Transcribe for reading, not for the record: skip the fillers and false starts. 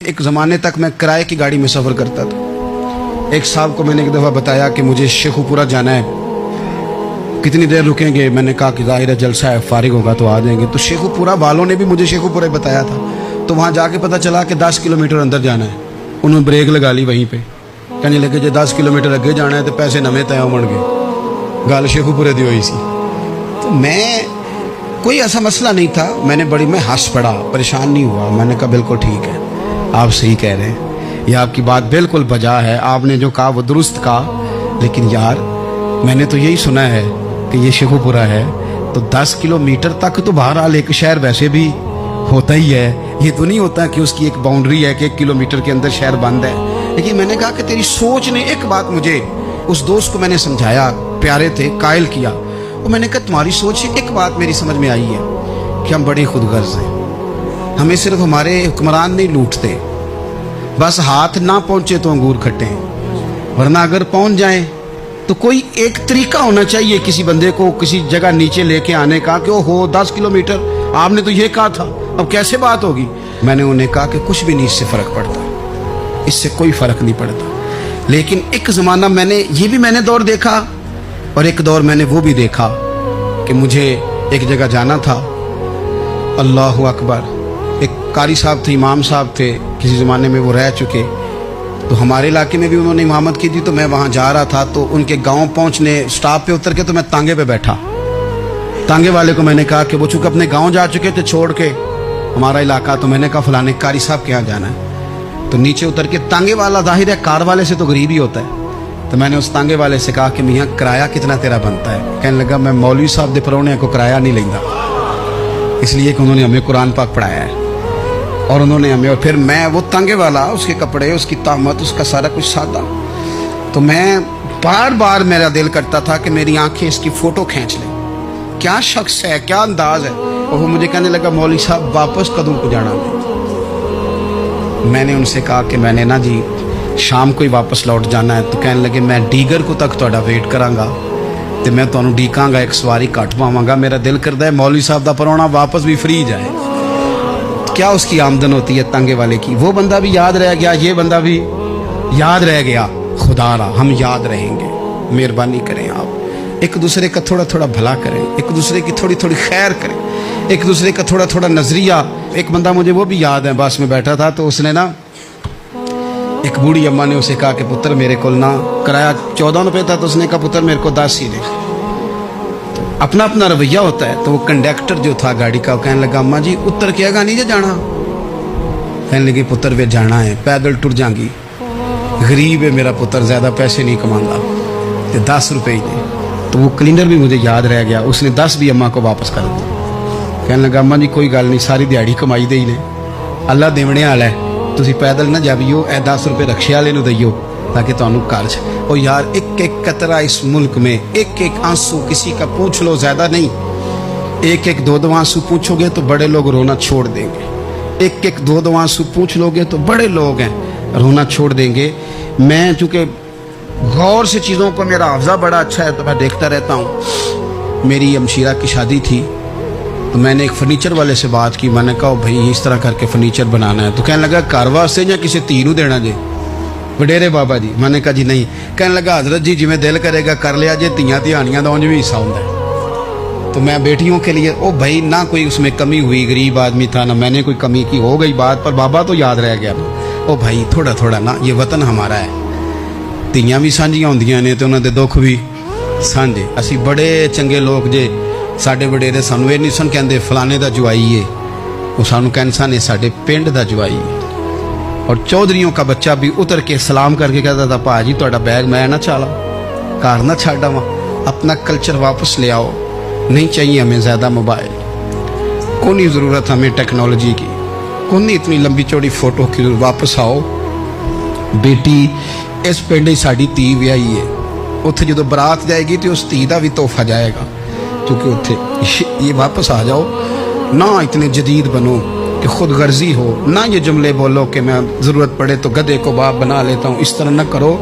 एक ज़माने तक मैं किराए की गाड़ी में सफ़र करता था। एक साहब को मैंने एक दफ़ा बताया कि मुझे शेखुपुरा जाना है, कितनी देर रुकेंगे? मैंने कहा कि ज़ाहिर है जलसा है, फारिग होगा तो आ जाएंगे। तो शेखुपुरा वालों ने भी मुझे शेखुपुरा बताया था। तो वहाँ जाके पता चला कि 10 किलोमीटर अंदर जाना है। उन्होंने ब्रेक लगा ली वहीं पर, कहने लगे जो 10 किलोमीटर अगे जाना है तो पैसे नवे तय होण गए। गल शेखुपुरे दी हुई सी। तो मैं कोई ऐसा मसला नहीं था, मैं हंस पड़ा, परेशान नहीं हुआ। मैंने कहा बिल्कुल ठीक है, आप सही कह रहे हैं, ये आपकी बात बिल्कुल बजा है, आपने जो कहा वो दुरुस्त कहा। लेकिन यार मैंने तो यही सुना है कि ये शेखुपुरा है, तो 10 किलोमीटर तक तो बहरहाल एक शहर वैसे भी होता ही है। ये तो नहीं होता कि उसकी एक बाउंड्री है कि 1 किलोमीटर के अंदर शहर बंद है। लेकिन मैंने कहा कि तेरी सोच ने एक बात मुझे, उस दोस्त को मैंने समझाया, प्यारे थे, कायल किया। और मैंने कहा तुम्हारी सोच से एक बात मेरी समझ में आई है कि हम बड़े खुदगर्ज हैं। हमें सिर्फ हमारे हुक्मरान नहीं लूटते, बस हाथ ना पहुंचे तो अंगूर खट्टे हैं, वरना अगर पहुंच जाएं तो कोई एक तरीका होना चाहिए किसी बंदे को किसी जगह नीचे लेके आने का कि हो 10 किलोमीटर आपने तो ये कहा था, अब कैसे बात होगी? मैंने उन्हें कहा कि कुछ भी नहीं इससे फर्क पड़ता, इससे कोई फर्क नहीं पड़ता। लेकिन एक ज़माना मैंने दौर देखा, और एक दौर मैंने वो भी देखा कि मुझे एक जगह जाना था। अल्लाहु अकबर, एक कारी साहब थे, इमाम साहब थे, किसी ज़माने में वो रह चुके। तो हमारे इलाके में भी उन्होंने इमामत की थी। तो मैं वहाँ जा रहा था, तो उनके गांव पहुँचने स्टॉप पे उतर के तो मैं तांगे पे बैठा। तांगे वाले को मैंने कहा कि वो चूँकि अपने गांव जा चुके थे छोड़ के हमारा इलाका, तो मैंने कहा फलाने कारी साहब के यहाँ जाना है। तो नीचे उतर के तांगे वाला, जाहिर है कार वाले से तो गरीब ही होता है, तो मैंने उस तांगे वाले से कहा कि मियाँ किराया कितना तेरा बनता है? कहने लगा मैं मौलवी साहब दे परौने को किराया नहीं लेंदा, इसलिए कि उन्होंने हमें कुरान पाक पढ़ाया है और उन्होंने हमें। और फिर मैं वो तांगे वाला, उसके कपड़े, उसकी तामत, उसका सारा कुछ सादा। तो मैं बार बार मेरा दिल करता था कि मेरी आंखें इसकी फ़ोटो खींच लें, क्या शख्स है, क्या अंदाज है। और वो मुझे कहने लगा मौलवी साहब वापस कदों को जाना? मैंने उनसे कहा कि मैंने ना जी शाम को ही वापस लौट जाना है। तो कहने लगे मैं डीगर को तक तुहाडा वेट करांगा तो मैं तुहानू डीकांगा, एक सवारी घट पावांगा। मेरा दिल करता है मौलवी साहब दा परौना वापस भी फ्री जाए। तो क्या उसकी आमदन होती है तांगे वाले की? वो बंदा भी याद रह गया, ये बंदा भी याद रह गया। खुदा रहा हम याद रहेंगे। मेहरबानी करें आप, एक दूसरे का थोड़ा थोड़ा भला करें, एक दूसरे की थोड़ी थोड़ी खैर करें, एक दूसरे का थोड़ा थोड़ा नजरिया। एक बंदा मुझे वो भी याद है, बस में बैठा था, तो उसने ना, एक बूढ़ी अम्मा ने उसे कहा कि पुत्र मेरे को ना, किराया 14 रुपये था, तो उसने कहा पुत्र मेरे को 10 ही दे। तो अपना अपना रवैया होता है। तो वो कंडक्टर जो था गाड़ी का, कहने लगा अम्मा जी उतर के आगा नहीं जे जाना? कहने लगी पुत्र वे जाना है, पैदल टुर जाएंगी, गरीब है मेरा पुत्र, ज़्यादा पैसे नहीं कमांगा, तो 10 रुपये ही दे। तो वो क्लीनर भी मुझे याद रह गया, उसने 10 भी अम्मा को वापस कर दिया। कहने लगा अम्मा जी कोई गल नहीं, सारी दिहाड़ी कमाई दे ही ने, अल्लाह देवने वाला है, तुसी पैदल ना जावियो, ए 10 रुपये रक्शे वाले नूं दईयो ताकि तुहानू घर च। और यार एक एक कतरा इस मुल्क में, एक एक आंसू किसी का पूछ लो, ज़्यादा नहीं, एक एक दो दो आंसू पूछोगे तो बड़े लोग रोना छोड़ देंगे। एक एक दो दो आंसू पूछ लोगे तो बड़े लोग हैं रोना छोड़ देंगे। मैं चूँकि गौर से चीज़ों को, मेरा हाफ़ज़ा बड़ा अच्छा है तो मैं देखता रहता हूँ। मेरी अमशीरा की शादी थी, तो मैंने एक फर्नीचर वाले से बात की। मैंने कहा भाई इस तरह करके फर्नीचर बनाना है। तो कहने लगा घर वास्ते या किसी धी नूं देना जे? वडेरे बाबा जी। मैंने कहा जी नहीं। कहने लगा हजरत जी जिवें दिल करेगा कर लिया जे, धीयां धियानियां दा उंज भी हिस्सा हुंदा है। तो मैं बेटियों के लिए, ओ भाई ना कोई उसमें कमी हुई, गरीब आदमी था ना मैंने कोई कमी की, हो गई बात, पर बाबा तो याद रह गया। ओ भाई थोड़ा थोड़ा ना, ये वतन हमारा है, धीयां भी सांझियां हुंदियां ने ते उन्हां दे दुख भी सांझे। असी बड़े चंगे लोग जे, साडे वडेरे सानू ये नहीं सन कहते फलाने दा जवाई है, वो सानू कहते सन साडे पिंड दा जवाई है। और चौधरियों का बच्चा भी उतर के सलाम करके कहता था भाजी तुहाडा बैग मैं ना चाला, घर ना छाड़ा वहाँ, अपना कल्चर वापस ले आओ। नहीं चाहिए हमें ज़्यादा मोबाइल, कौन ही ज़रूरत हमें टेक्नोलॉजी की, कौन नहीं इतनी लंबी चौड़ी फ़ोटो की। वापस आओ बेटी, इस पिंड ही साड़ी धी विआही है, उत्थे जो बरात जाएगी तो उस धी का भी तोहफा जाएगा, क्योंकि उत्थे ये वापस आ जाओ ना, इतने जदीद बनो कि खुद गर्जी हो ना, ये जुमले बोलो कि मैं ज़रूरत पड़े तो गधे को बाप बना लेता हूँ, इस तरह न करो।